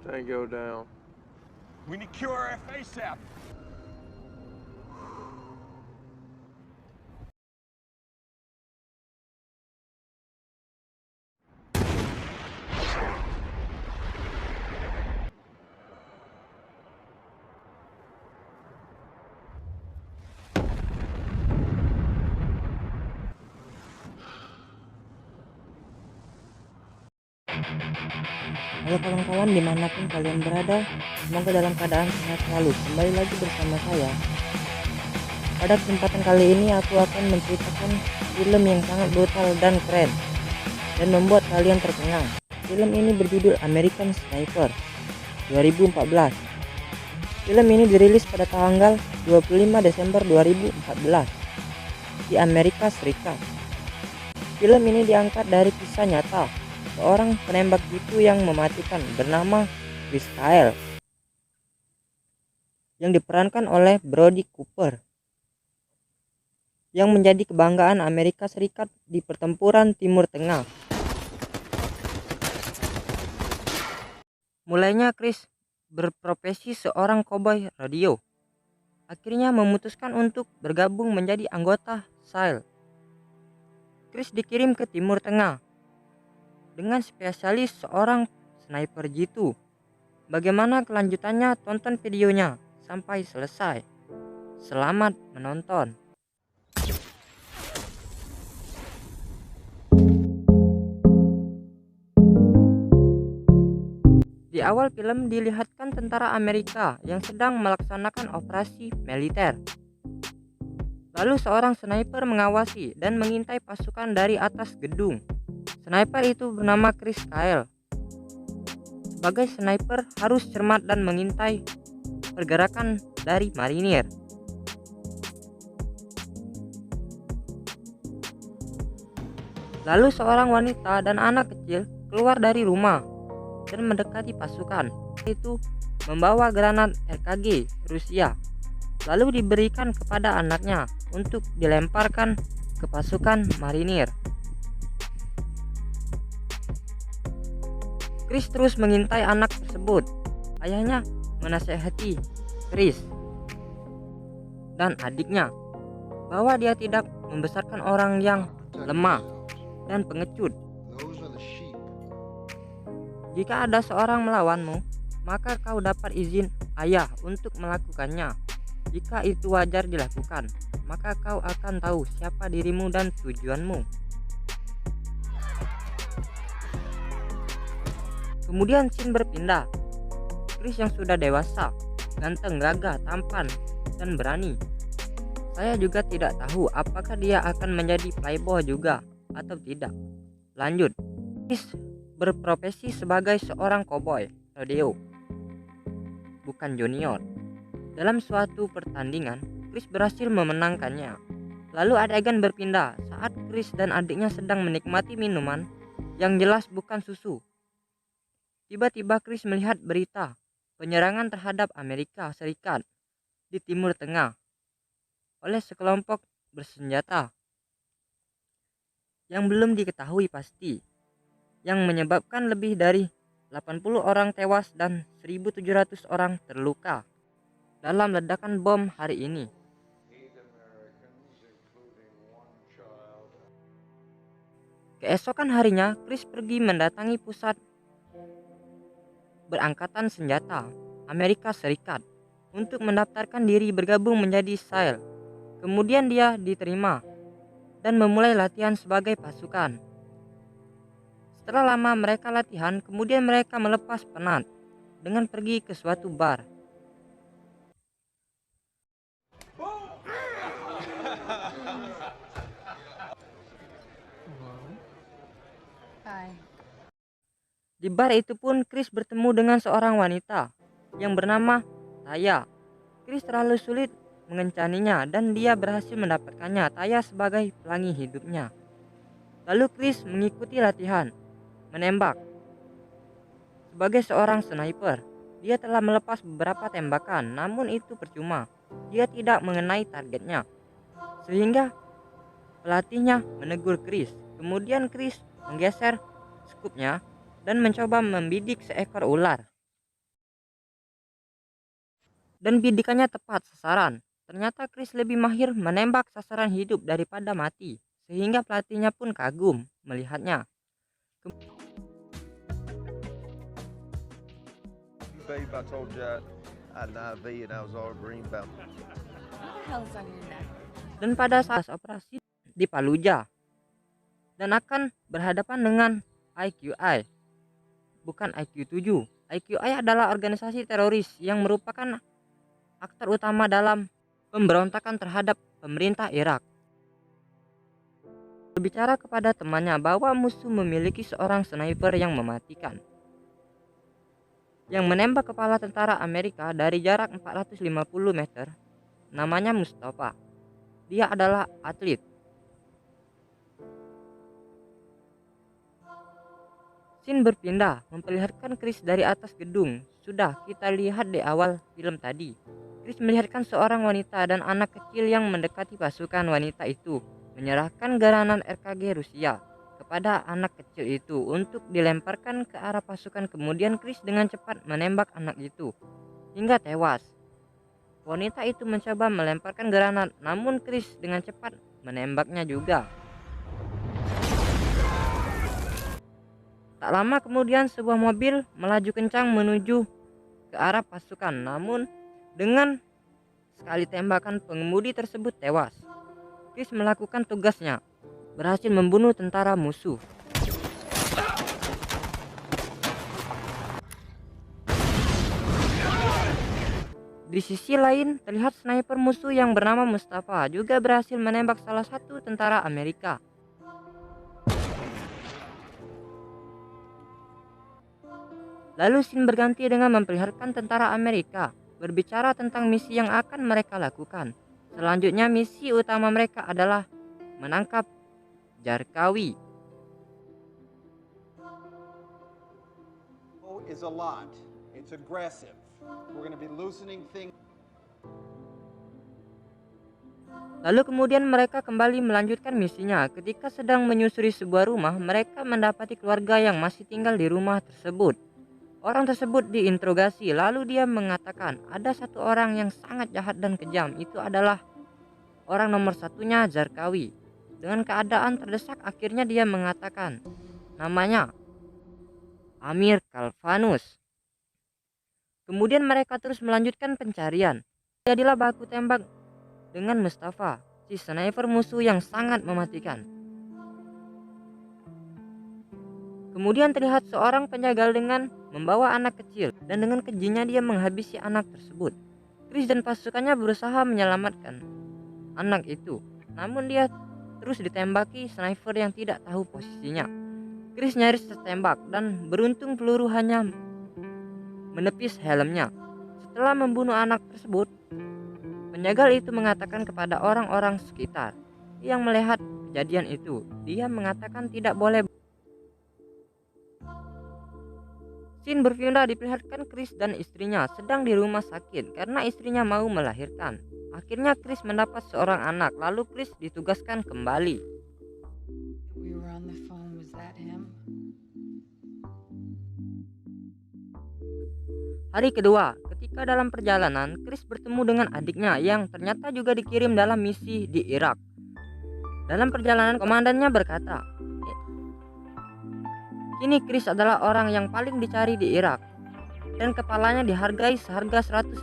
Tango down. We need QRF ASAP. Halo kawan-kawan, dimanapun kalian berada, semoga dalam keadaan sehat selalu. Kembali lagi bersama saya. Pada kesempatan kali ini aku akan menceritakan film yang sangat brutal dan keren dan membuat kalian tercengang. Film ini berjudul American Sniper 2014. Film ini dirilis pada tanggal 25 Desember 2014 di Amerika Serikat. Film ini diangkat dari kisah nyata seorang penembak jitu yang mematikan bernama Chris Kyle yang diperankan oleh Bradley Cooper, yang menjadi kebanggaan Amerika Serikat di pertempuran Timur Tengah. Mulainya Chris berprofesi seorang koboi radio, akhirnya memutuskan untuk bergabung menjadi anggota SEAL. Chris dikirim ke Timur Tengah dengan spesialis seorang sniper jitu. Bagaimana kelanjutannya? Tonton videonya sampai selesai. Selamat menonton. Di awal film dilihatkan tentara Amerika yang sedang melaksanakan operasi militer. Lalu seorang sniper mengawasi dan mengintai pasukan dari atas gedung. Sniper itu bernama Chris Kyle. Sebagai sniper harus cermat dan mengintai pergerakan dari marinir. Lalu seorang wanita dan anak kecil keluar dari rumah dan mendekati pasukan. Itu membawa granat RKG Rusia. Lalu diberikan kepada anaknya untuk dilemparkan ke pasukan marinir. Chris terus mengintai anak tersebut. Ayahnya menasihati Chris dan adiknya bahwa dia tidak membesarkan orang yang lemah dan pengecut. Jika ada seorang melawanmu, maka kau dapat izin ayah untuk melakukannya. Jika itu wajar dilakukan, maka kau akan tahu siapa dirimu dan tujuanmu. Kemudian scene berpindah. Chris yang sudah dewasa, ganteng, gagah, tampan, dan berani. Saya juga tidak tahu apakah dia akan menjadi playboy juga atau tidak. Lanjut. Chris berprofesi sebagai seorang koboi rodeo, bukan junior. Dalam suatu pertandingan, Chris berhasil memenangkannya. Lalu adegan berpindah saat Chris dan adiknya sedang menikmati minuman yang jelas bukan susu. Tiba-tiba Chris melihat berita penyerangan terhadap Amerika Serikat di Timur Tengah oleh sekelompok bersenjata yang belum diketahui pasti, yang menyebabkan lebih dari 80 orang tewas dan 1.700 orang terluka dalam ledakan bom hari ini. Keesokan harinya, Chris pergi mendatangi pusat berangkatan senjata Amerika Serikat untuk mendaftarkan diri bergabung menjadi SEAL. Kemudian dia diterima dan memulai latihan sebagai pasukan. Setelah lama mereka latihan, kemudian mereka melepas penat dengan pergi ke suatu bar. Di bar itu pun Chris bertemu dengan seorang wanita yang bernama Taya. Chris terlalu sulit mengencaninya dan dia berhasil mendapatkannya, Taya, sebagai pelangi hidupnya. Lalu Chris mengikuti latihan menembak. Sebagai seorang sniper, dia telah melepas beberapa tembakan, namun itu percuma. Dia tidak mengenai targetnya. Sehingga pelatihnya menegur Chris. Kemudian Chris menggeser skupnya dan mencoba membidik seekor ular. dan bidikannya tepat sasaran. Ternyata Chris lebih mahir menembak sasaran hidup daripada mati, sehingga pelatihnya pun kagum melihatnya. Babe, I told you I had an IV and I was all green belt. What the hell is on your neck? Dan pada saat operasi di Fallujah dan akan berhadapan dengan IQI, bukan IQ7. IQI adalah organisasi teroris yang merupakan aktor utama dalam pemberontakan terhadap pemerintah Irak. Berbicara kepada temannya bahwa musuh memiliki seorang sniper yang mematikan, yang menembak kepala tentara Amerika dari jarak 450 meter. Namanya Mustafa. Dia adalah atlet. Scene berpindah memperlihatkan Chris dari atas gedung. Sudah kita lihat di awal film tadi. Chris melihatkan seorang wanita dan anak kecil yang mendekati pasukan wanita itu, menyerahkan garanan RKG Rusia kepada anak kecil itu untuk dilemparkan ke arah pasukan. Kemudian Chris dengan cepat menembak anak itu hingga tewas. Wanita itu mencoba melemparkan granat, namun Chris dengan cepat menembaknya juga. Tak lama kemudian sebuah mobil melaju kencang menuju ke arah pasukan, namun dengan sekali tembakan pengemudi tersebut tewas. Chris melakukan tugasnya, berhasil membunuh tentara musuh. Di sisi lain, terlihat sniper musuh yang bernama Mustafa juga berhasil menembak salah satu tentara Amerika. Lalu scene berganti dengan memperlihatkan tentara Amerika berbicara tentang misi yang akan mereka lakukan. Selanjutnya misi utama mereka adalah menangkap Zarqawi. Is a lot. It's aggressive. We're going to be loosening things. Lalu kemudian mereka kembali melanjutkan misinya. Ketika sedang menyusuri sebuah rumah, mereka mendapati keluarga yang masih tinggal di rumah tersebut. Orang tersebut diinterogasi, lalu dia mengatakan ada satu orang yang sangat jahat dan kejam. Itu adalah orang nomor satunya, Zarqawi. Dengan keadaan terdesak, akhirnya dia mengatakan namanya Amir Kalfanus. Kemudian mereka terus melanjutkan pencarian. Jadilah baku tembak dengan Mustafa, si sniper musuh yang sangat mematikan. Kemudian terlihat seorang penjagal dengan membawa anak kecil, dan dengan kejinya dia menghabisi anak tersebut. Chris dan pasukannya berusaha menyelamatkan anak itu, namun dia terus ditembaki sniper yang tidak tahu posisinya. Chris nyaris tertembak dan beruntung peluru hanya menepis helmnya. Setelah membunuh anak tersebut, penjagal itu mengatakan kepada orang-orang sekitar yang melihat kejadian itu, dia mengatakan tidak boleh. Scene berpindah diperlihatkan Chris dan istrinya sedang di rumah sakit karena istrinya mau melahirkan. Akhirnya Chris mendapat seorang anak, lalu Chris ditugaskan kembali. We were on the phone. Was that him? Hari kedua, ketika dalam perjalanan, Chris bertemu dengan adiknya yang ternyata juga dikirim dalam misi di Irak. Dalam perjalanan, komandannya berkata, kini Chris adalah orang yang paling dicari di Irak, dan kepalanya dihargai seharga $180.000.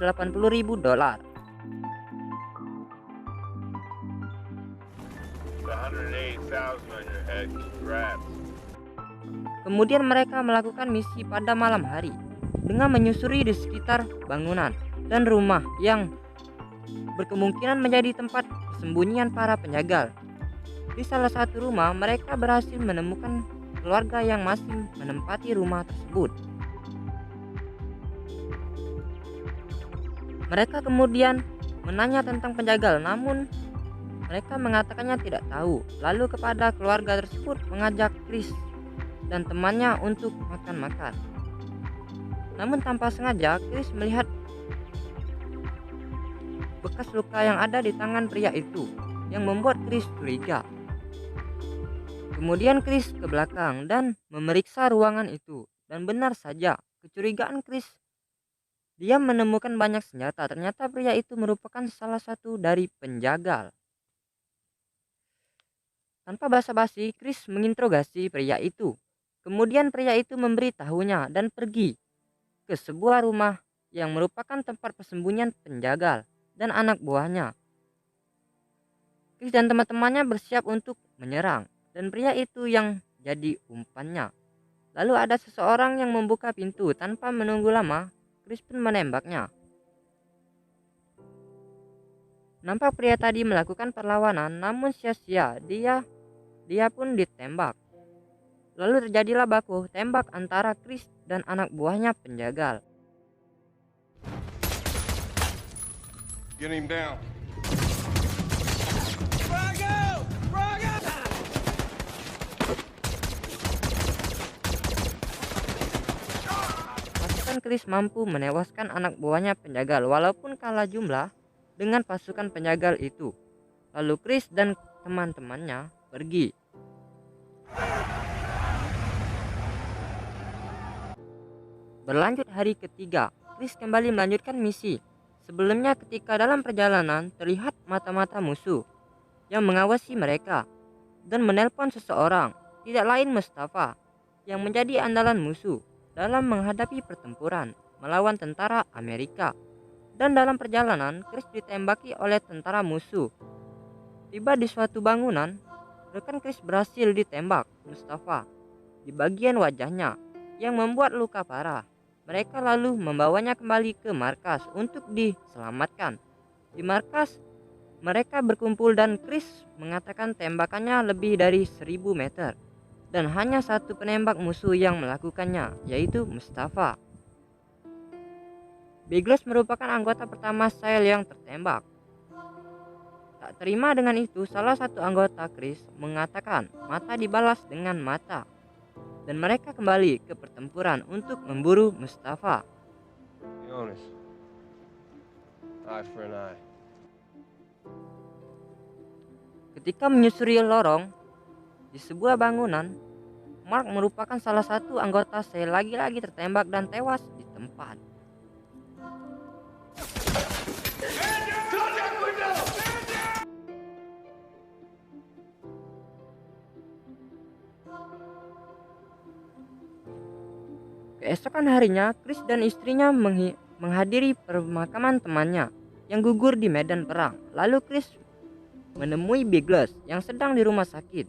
Kemudian mereka melakukan misi pada malam hari dengan menyusuri di sekitar bangunan dan rumah yang berkemungkinan menjadi tempat persembunyian para penjagal. Di salah satu rumah, mereka berhasil menemukan keluarga yang masih menempati rumah tersebut. Mereka kemudian menanya tentang penjagal, namun mereka mengatakannya tidak tahu. Lalu kepada keluarga tersebut mengajak Chris dan temannya untuk makan-makan. Namun tanpa sengaja Chris melihat bekas luka yang ada di tangan pria itu yang membuat Chris curiga. Kemudian Chris ke belakang dan memeriksa ruangan itu, dan benar saja kecurigaan Chris Dia menemukan banyak senjata. Ternyata pria itu merupakan salah satu dari penjagal. Tanpa basa-basi, Chris menginterogasi pria itu. Kemudian pria itu memberitahunya dan pergi ke sebuah rumah yang merupakan tempat persembunyian penjagal dan anak buahnya. Chris dan teman-temannya bersiap untuk menyerang, dan pria itu yang jadi umpannya. Lalu ada seseorang yang membuka pintu tanpa menunggu lama. Chris pun menembaknya. Nampak pria tadi melakukan perlawanan, namun sia-sia. Dia pun ditembak. Lalu terjadilah baku tembak antara Chris dan anak buahnya penjagal. Get him down. Pasukan Chris mampu menewaskan anak buahnya penjagal walaupun kalah jumlah dengan pasukan penjagal itu. Lalu Chris dan teman-temannya pergi. Berlanjut hari ketiga, Chris kembali melanjutkan misi. Sebelumnya ketika dalam perjalanan terlihat mata-mata musuh yang mengawasi mereka dan menelpon seseorang, tidak lain Mustafa, yang menjadi andalan musuh dalam menghadapi pertempuran melawan tentara Amerika. Dan dalam perjalanan, Chris ditembaki oleh tentara musuh. Tiba di suatu bangunan, rekan Chris berhasil ditembak Mustafa di bagian wajahnya yang membuat luka parah. Mereka lalu membawanya kembali ke markas untuk diselamatkan. Di markas, mereka berkumpul dan Chris mengatakan tembakannya lebih dari 1000 meter. Dan hanya satu penembak musuh yang melakukannya, yaitu Mustafa. Biglos merupakan anggota pertama SEAL yang tertembak. Tak terima dengan itu, salah satu anggota Chris mengatakan mata dibalas dengan mata. Dan mereka kembali ke pertempuran untuk memburu Mustafa. Be honest. Eye for an eye. Ketika menyusuri lorong di sebuah bangunan, Mark merupakan salah satu anggota SEAL lagi-lagi tertembak dan tewas di tempat. Keesokan harinya, Chris dan istrinya menghadiri pemakaman temannya yang gugur di medan perang. Lalu Chris menemui Biglos yang sedang di rumah sakit.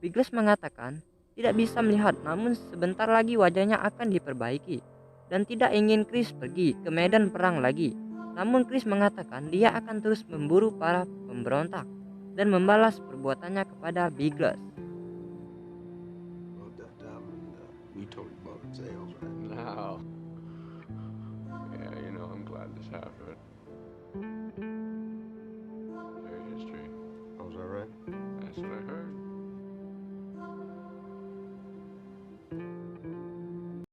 Biglos mengatakan tidak bisa melihat, namun sebentar lagi wajahnya akan diperbaiki dan tidak ingin Chris pergi ke medan perang lagi. Namun Chris mengatakan dia akan terus memburu para pemberontak dan membalas perbuatannya kepada Biglos. You told him about sales, right? No. Yeah, I'm glad this happened.